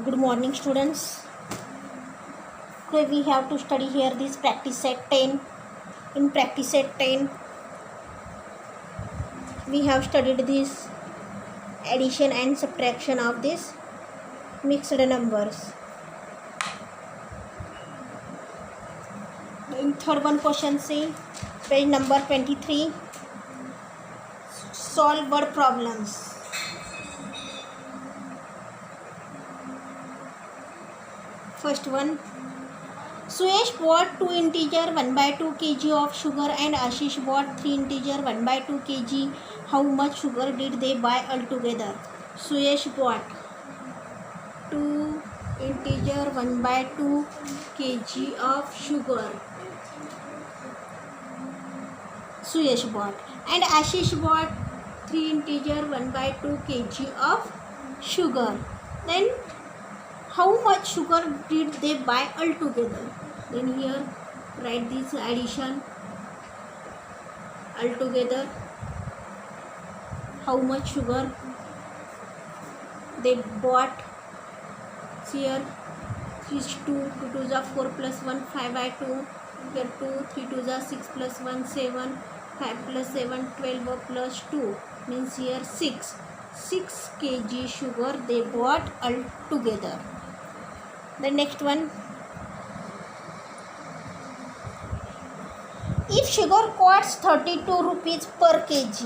Good morning, students. Today we have to study here this practice set 10. In practice set 10, we have studied this addition and subtraction of this mixed numbers. In third one question, see page number 23. Solve word problems. First one. Suyesh bought 2 integer 1/2 kg of sugar and Ashish bought 3 integer 1/2 kg. How much sugar did they buy altogether? Suyesh bought 2 integer 1/2 kg of sugar. Suyesh bought. And Ashish bought 3 integer 1/2 kg of sugar. Then how much sugar did they buy altogether? Then here write this addition altogether. How much sugar they bought? Here 3 is 2, 2 2 is 4 plus 1, 5/2. Here 2, 3 2 is 6 plus 1, 7, 5 plus 7, 12 plus 2 means here 6. 6 kg sugar they bought altogether. The next one, if sugar costs 32 rupees per kg,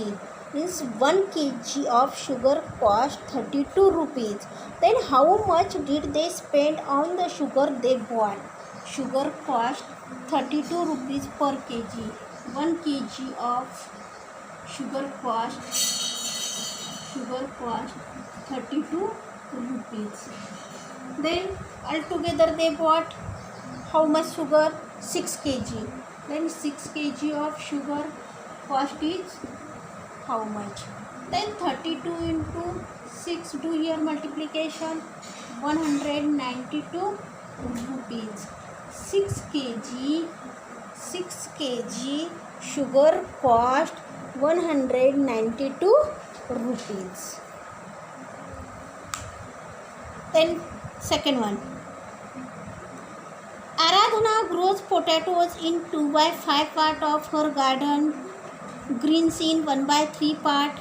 means 1 kg of sugar cost 32 rupees, then how much did they spend on the sugar they bought? Sugar cost 32 rupees per kg. 1 kg of sugar cost 32 rupees. Then altogether they bought how much sugar? 6 kg. Then 6 kg of sugar cost is how much? Then 32 into 6, do here multiplication, 192 rupees. 6 kg sugar cost 192 rupees. Then second one, Aradhana grows potatoes in 2/5 part of her garden, greens in 1/3 part,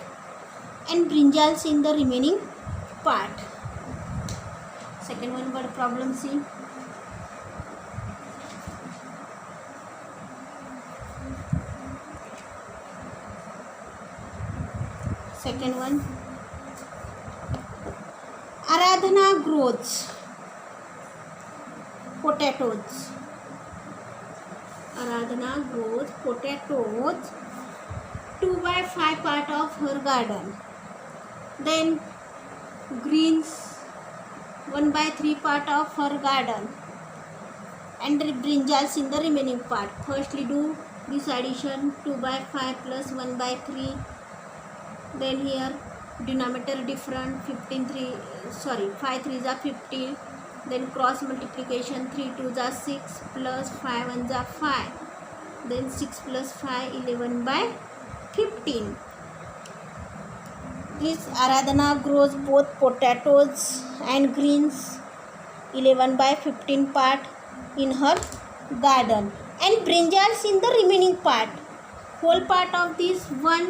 and brinjals in the remaining part. Second one word problem, see. Second one, Aradhana grows potatoes. Aradhana grows potatoes 2/5 part of her garden. Then greens 1/3 part of her garden, and brinjals in the remaining part. Firstly do this addition, 2/5 plus 1/3. Then here denominator different, 5 3 is 15. Then cross multiplication, 3 2 is 6 plus 5 1 is 5. Then 6 plus 5, 11/15. This Aradhana grows both potatoes and greens 11/15 part in her garden, and brinjals in the remaining part. Whole part of this one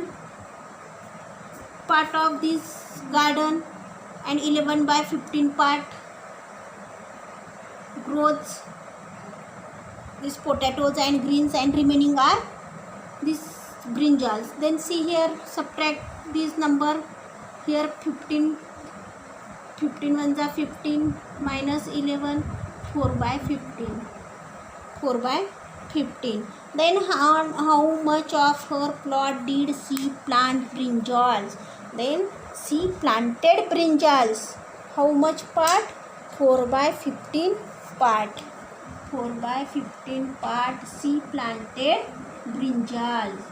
part of this garden and 11/15 part grows these potatoes and greens, and remaining are these brinjals. Then see here, subtract this number. Here 15 1s are 15 minus 11, 4/15. 4/15. Then how much of her plot did she plant brinjals? Then she planted brinjals. How much part? 4/15 part. 4/15 part she planted brinjals.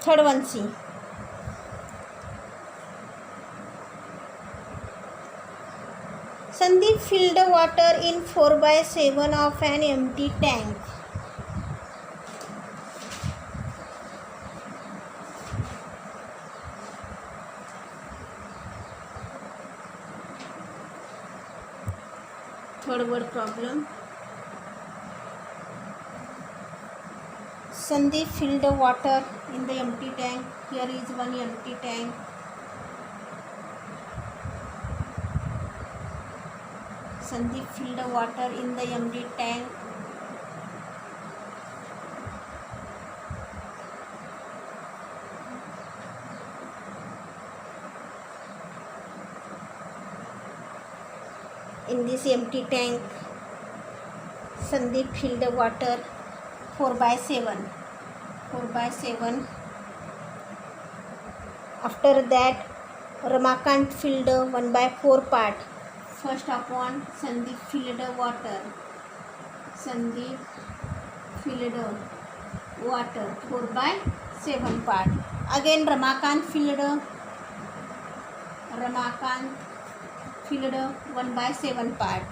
Third one, see. Sandeep filled the water in 4/7 of an empty tank. Third word problem. Sandeep filled the water in the empty tank. Here is one empty tank. Sandeep filled the water in the empty tank. In this empty tank, Sandeep filled the water 4/7. 4/7. After that, Ramakant filled 1/4 part. First upon Sandeep filled water. Sandeep filled water 4/7 part. Again Ramakant filled 1/7 part.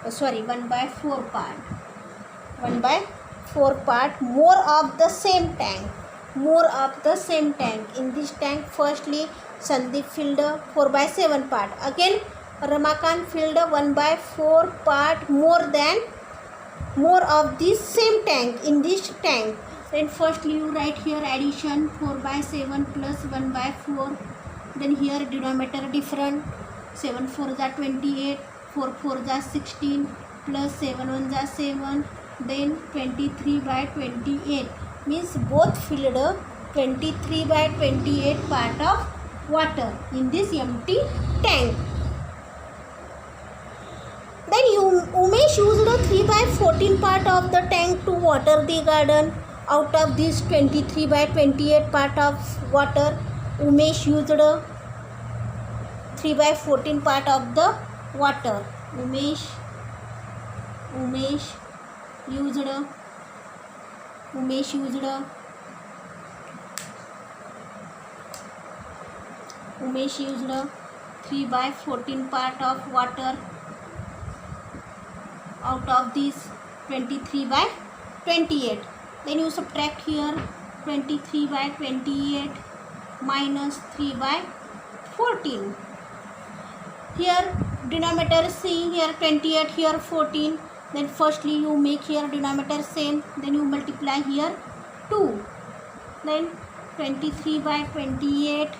1/4 part. 1/4 part. More of the same tank. In this tank, firstly Sandeep filled 4/7 part. Again Ramakant filled 1/4 part more of this same tank in this tank. Then firstly you write here addition 4/7 plus 1/4. Then here denominator different. 7 4s are 28, 4 4s are 16, plus 7 1s are 7. Then 23/28 means both filled 23/28 part of water in this empty tank. Then Umesh used 3/14 part of the tank to water the garden. Out of this 23/28 part of water, Umesh used 3/14 part of the water. Umesh used 3/14 part of water out of this 23/28. Then you subtract here 23/28 minus 3/14. Here denominator see, here 28, here 14. Then firstly you make here denominator same, then you multiply here 2. Then 23/28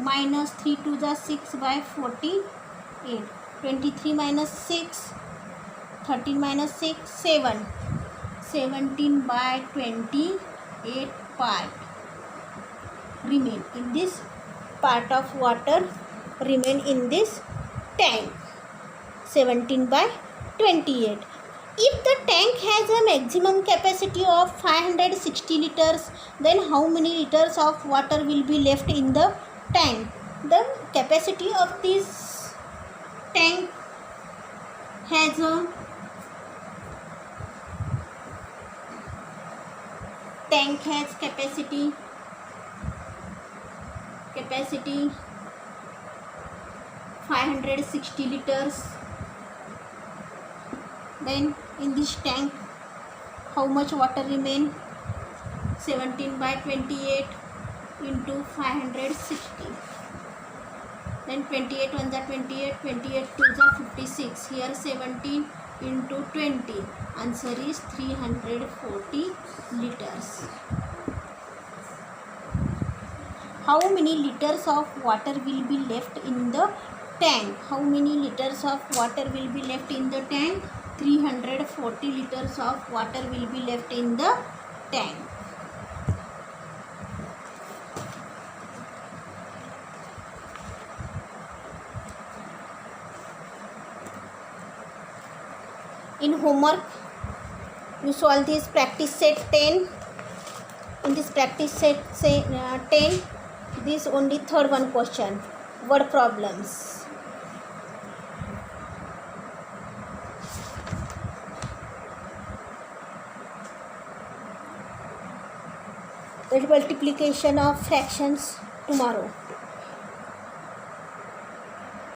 minus 3 2s are 6/48. 23 minus 6, 13 minus 6, 7. 17/28 part remain in this part of water, remain in this tank. 17/28. If the tank has a maximum capacity of 560 liters, then how many liters of water will be left in the tank? The capacity of this tank has a capacity 560 liters. Then in this tank how much water remain? 17/28 into 560. Then 28 1s are 28, 28 2s are 56. Here 17 into 20. Answer is 340 liters. How many liters of water will be left in the tank? How many liters of water will be left in the tank? 340 liters of water will be left in the tank. In homework, you solve this practice set 10. In this practice set 10, this only third one question, word problems. the multiplication of fractions tomorrow.